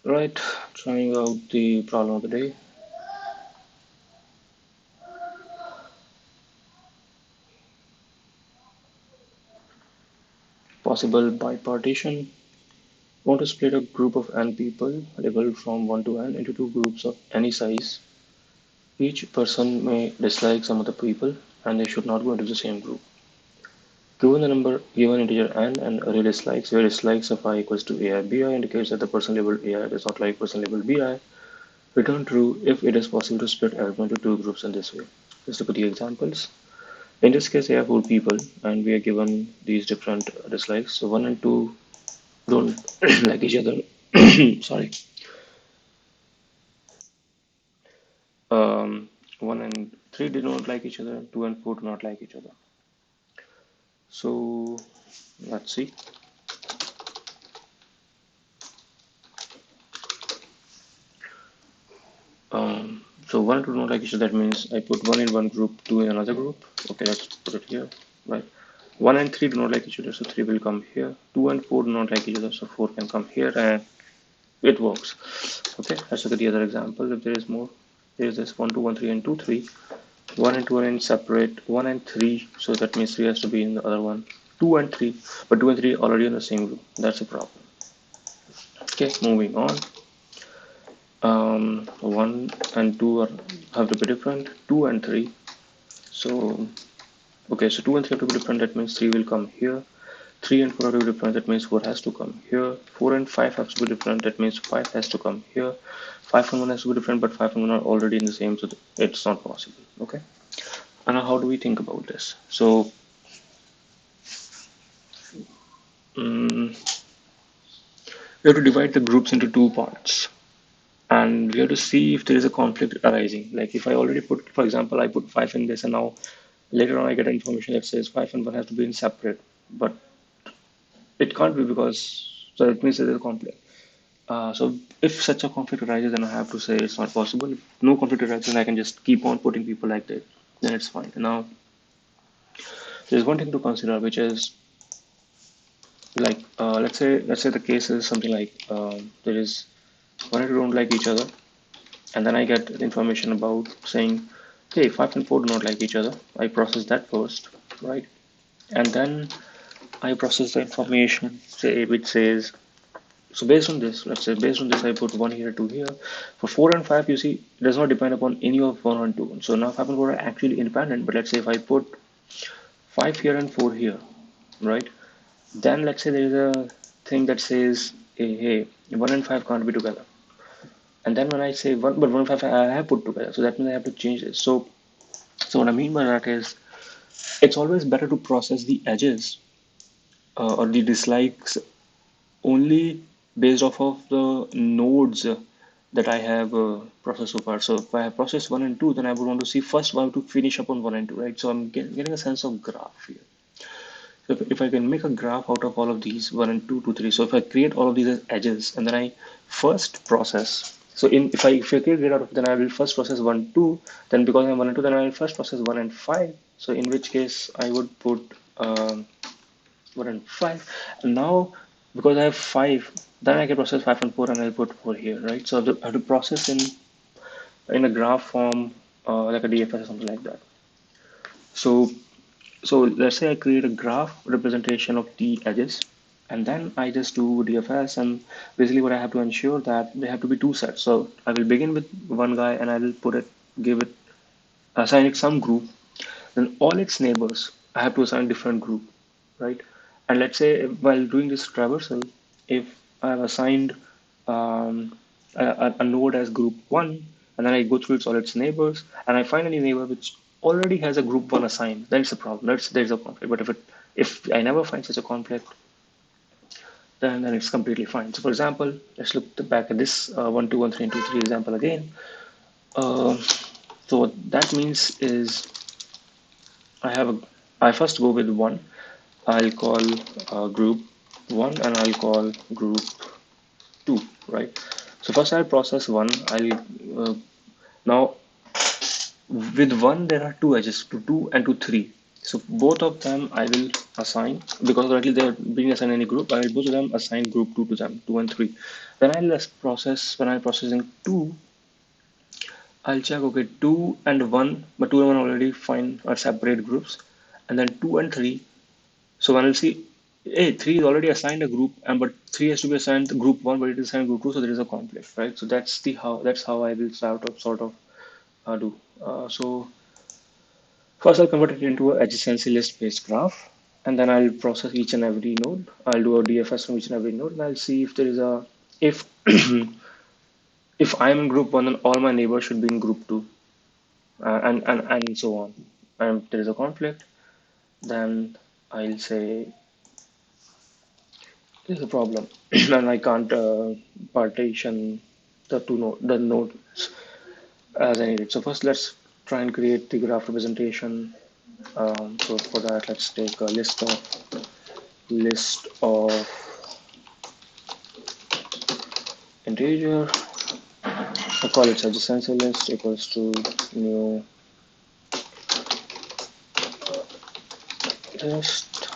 Right, trying out the problem of the day. Possible bipartition. Want to split a group of n people, labeled from 1 to n, into two groups of any size. Each person may dislike some other people, and they should not go into the same group. Given the number given integer n and array dislikes, where dislikes of I equals to ai bi indicates that the person labeled ai does not like person labeled bi. Return true if it is possible to split everyone into two groups in this way. Let's look at the examples. In this case, we have four people, and we are given these different dislikes. So 1 and 2 don't like each other. Sorry. 1 and 3 do not like each other. 2 and 4 do not like each other. So let's see. So 1 and 2 do not like each other. That means I put 1 in one group, 2 in another group. Okay, let's put it here. Right. 1 and 3 do not like each other, so 3 will come here. 2 and 4 do not like each other, so 4 can come here, and it works. Okay, let's look at the other example. If there is more, there is this 1, 2, 1, 3, and 2, 3. 1 and 2 are in separate, 1 and 3, so that means 3 has to be in the other one. 2 and 3, but 2 and 3 already in the same group. That's a problem. Okay, moving on. 1 and 2 have to be different. 2 and 3. So, okay, so 2 and 3 have to be different. That means 3 will come here. 3 and 4 have to be different. That means 4 has to come here. 4 and 5 has to be different. That means 5 has to come here. 5 and 1 has to be different, but 5 and 1 are already in the same, so it's not possible. Okay. And now how do we think about this? So, we have to divide the groups into two parts, and we have to see if there is a conflict arising. Like if I already put, for example, I put 5 in this, and now later on I get information that says 5 and 1 have to be in separate, but it can't be because so it means there is a conflict. So if such a conflict arises, then I have to say it's not possible. If no conflict arises, I can just keep on putting people like that. Then it's fine. Now, there's one thing to consider, which is like let's say the case is something like there is one or two don't like each other, and then I get information about saying, hey, 5 and 4 do not like each other. I process that first, right? And then I process the information, say which says so based on this, let's say based on this, I put 1 here, 2 here. For 4 and 5, you see, it does not depend upon any of 1 and 2. So now 5 and 4 are actually independent. But let's say if I put 5 here and 4 here, right? Then let's say there is a thing that says, hey, 1 and 5 can't be together. And then when I say 1, but 1 and 5 I have put together. So that means I have to change this. So what I mean by that is, it's always better to process the edges or the dislikes only based off of the nodes that I have processed so far. So if I have processed 1 and 2, then I would want to see first how to finish up on 1 and 2, right? So I'm getting a sense of graph here. So if I can make a graph out of all of these 1 and 2, 2, 3. So if I create all of these as edges and then I first process. So if I create it out of, then I will first process 1, 2. Then because I'm 1 and 2, then I will first process 1 and 5. So in which case I would put 1 and 5. And now because I have 5, then I can process 5 and 4, and I'll put 4 here, right? So I have to process in a graph form, like a DFS or something like that. So so let's say I create a graph representation of the edges, and then I just do DFS, and basically what I have to ensure that there have to be two sets. So I will begin with one guy, and I will give it, assign it some group. Then all its neighbors, I have to assign different group, right? And let's say while doing this traversal, if I have assigned a node as group one, and then I go through all its neighbors, and I find any neighbor which already has a group one assigned, then it's a problem. There's a conflict. But if I never find such a conflict, then it's completely fine. So for example, let's look back at this 1, 2, 1, 3, and 2, 3 example again. Uh, so what that means is I first go with one. I'll call group one, and I'll call group two, right? So first I'll process one. I'll now with one there are two edges to two and to three. So both of them I will assign, because currently they're being assigned any group. I will both of them assign group 2 to them, 2 and 3. Then I'll just process, when I'm processing 2, I'll check, okay, 2 and 1, but 2 and 1 already fine are separate groups. And then 2 and 3. So when I'll see, hey, 3 is already assigned a group, and but 3 has to be assigned to group 1, but it is assigned group 2, so there is a conflict, right? So that's how I will sort of do. So first, I'll convert it into a adjacency list based graph, and then I'll process each and every node. I'll do a DFS from each and every node, and I'll see if there is a if if I'm in group one, then all my neighbors should be in group two, and so on. And if there is a conflict, then I'll say there's a problem, and I can't partition the nodes as I need it. So first, let's try and create the graph representation. So for that, let's take a list of integer. I call it adjacency list equals to new list.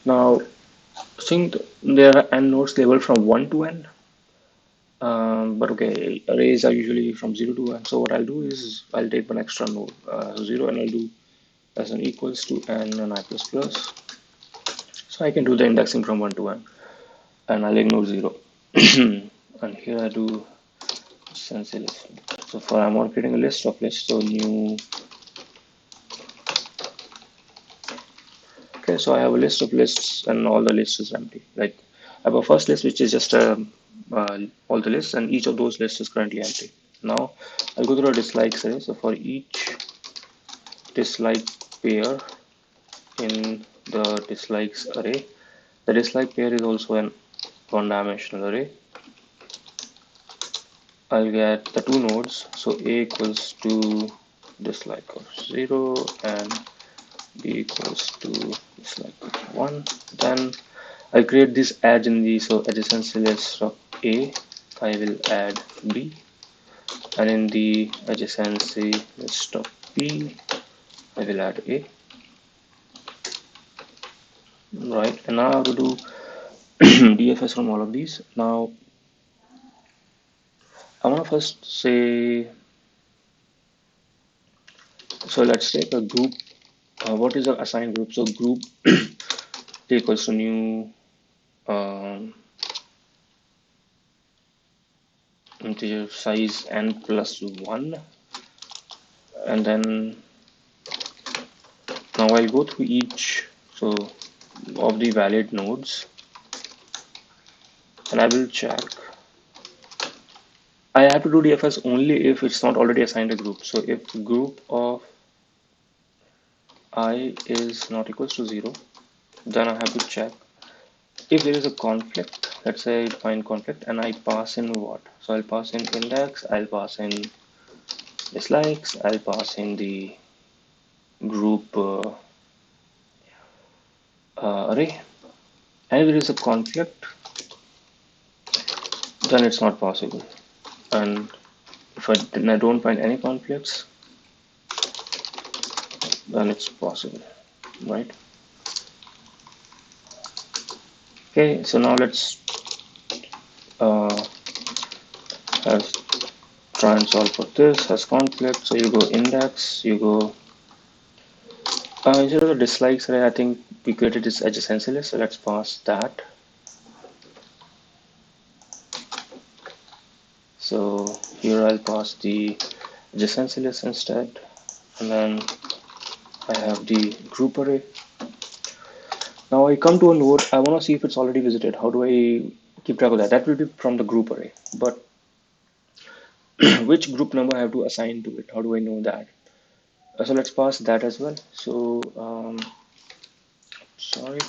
Now, think there are n nodes labeled from 1 to n, but okay, arrays are usually from 0 to n. So what I'll do is I'll take one extra node, 0, and I'll do as an equals to n and I plus plus. So I can do the indexing from 1 to n, and I'll ignore 0. And here I do adjacency list. So for I'm on creating a list of lists, so new. Okay, so I have a list of lists, and all the lists is empty. Like I have a first list which is just all the lists, and each of those lists is currently empty. Now I'll go through a dislikes array. So for each dislike pair in the dislikes array, the dislike pair is also an one-dimensional array. I'll get the two nodes. So A equals to dislike of 0 and B equals to dislike of 1. Then I'll create this edge in the adjacency list of A. I will add B, and in the adjacency list of B, I will add A. Right, and now I have to do DFS from all of these. Now I want to first say, so let's take a group. What is the assigned group? So group equals to new integer size n plus 1, and then now I'll go through each of the valid nodes, and I will check. I have to do DFS only if it's not already assigned a group. So if group of I is not equals to 0, then I have to check if there is a conflict. Let's say I find conflict, and I pass in what? So I'll pass in index, I'll pass in dislikes, I'll pass in the group array. And if there is a conflict, then it's not possible. And if I don't find any conflicts, then it's possible, right? Okay, so now let's try and solve for this as conflict. So you go index, you go instead of the dislikes array, I think we created this adjacency list, so let's pass that. So here I'll pass the adjacency list instead, and then I have the group array. Now I come to a node, I want to see if it's already visited. How do I keep track of that? That will be from the group array, but which group number I have to assign to it? How do I know that? So let's pass that as well. So sorry.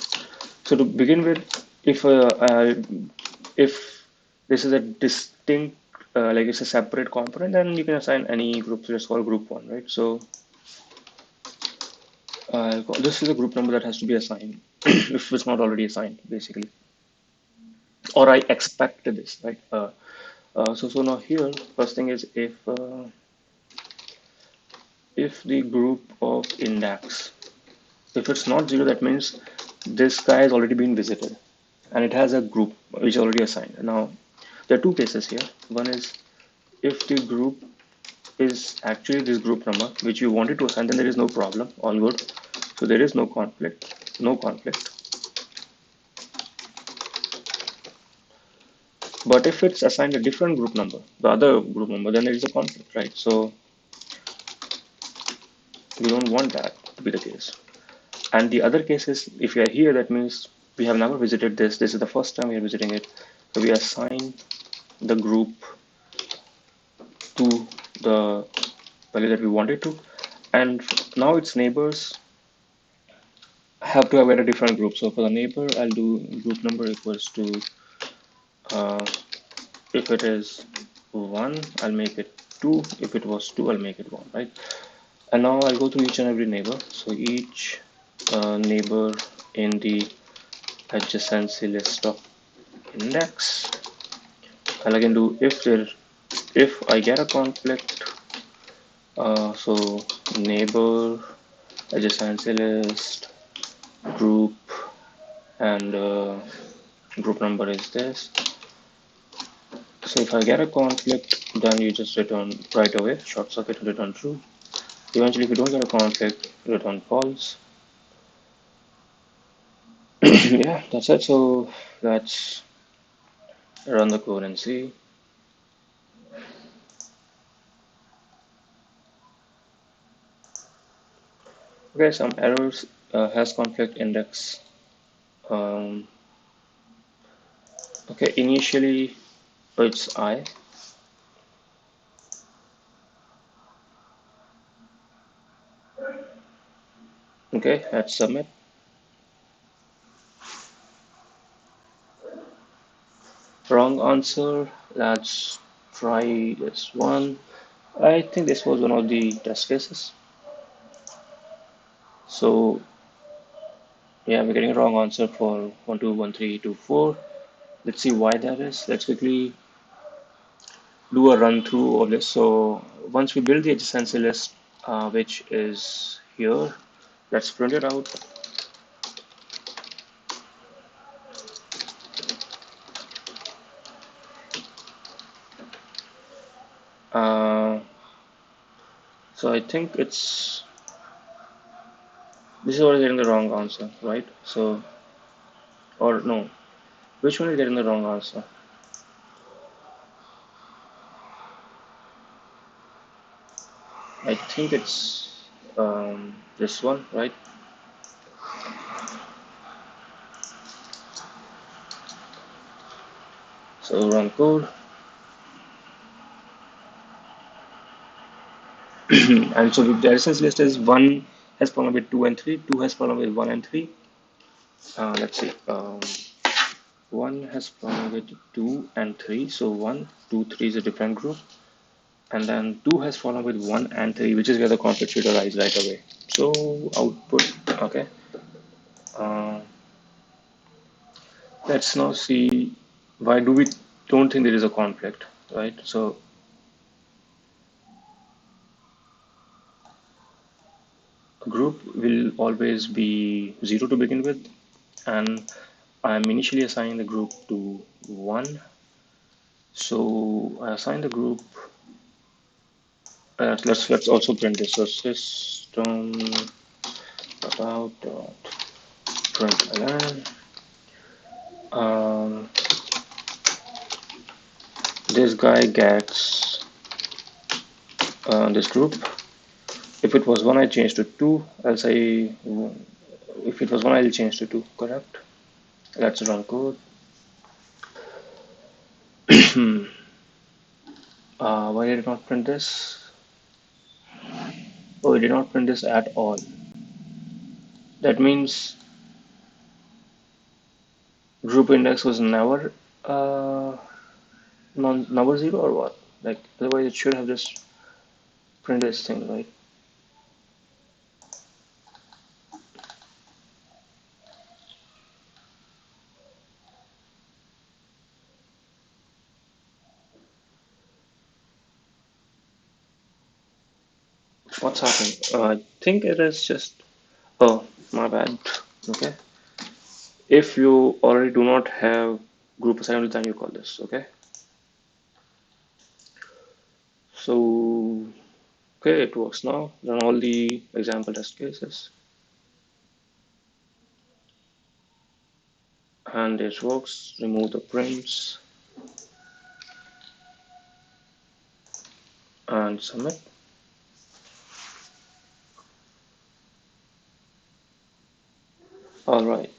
So to begin with, if this is a distinct, like it's a separate component, then you can assign any group. So let's call group one, right? So this is a group number that has to be assigned if it's not already assigned, basically. Or I expect this, right? So now here, first thing is if the group of index, if it's not zero, that means this guy has already been visited and it has a group which is already assigned. Now, there are two cases here. One is if the group is actually this group number which you wanted to assign, then there is no problem, all good. So there is no conflict, no conflict. But if it's assigned a different group number, the other group number, then there is a conflict, right? So we don't want that to be the case. And the other case is if you are here, that means we have never visited this. This is the first time we are visiting it. So we assign the group to the value that we wanted to. And now its neighbors have to have a different group. So for the neighbor, I'll do group number equals to, uh, if it is 1, I'll make it 2. If it was 2, I'll make it 1, right? And now I'll go through each and every neighbor. So each neighbor in the adjacency list of index, I'll again do if I get a conflict, so neighbor adjacency list group and group number is this. So if I get a conflict, then you just return right away, short circuit, return true. Eventually, if you don't get a conflict, return false. Yeah, that's it. So let's run the code and see. Okay, some errors, has conflict index. Um, okay, initially it's I. Okay, let's submit. Wrong answer. Let's try this one. I think this was one of the test cases. So yeah, we're getting a wrong answer for 121324. Let's see why that is. Let's quickly do a run through of this. So once we build the adjacency list, which is here, let's print it out. Uh, so I think this is already getting the wrong answer, right? So, or no, which one is getting the wrong answer? I think it's this one, right? So run code. And so the adjacency list is 1 has problem with 2 and 3, 2 has problem with 1 and 3. Let's see. 1 has problem with 2 and 3. So 1, 2, 3 is a different group. And then 2 has problem with 1 and 3, which is where the conflict should arise right away. So output, okay. Uh, let's now see why do we don't think there is a conflict, right? So a group will always be 0 to begin with, and I'm initially assigning the group to 1. So I assign the group. Let's also print this. So system out println. This guy gets this group. If it was 1, I change to 2. I'll say if it was 1, I'll change to 2. Correct. Let's run code. Why did it not print this? Oh, it did not print this at all. That means group index was never number 0 or what? Like otherwise it should have just printed this thing, right? What's happening? I think it is just, oh, my bad. Okay. If you already do not have group assignment, then you call this. Okay. So, okay, it works now. Run all the example test cases, and it works. Remove the prints and submit. All right.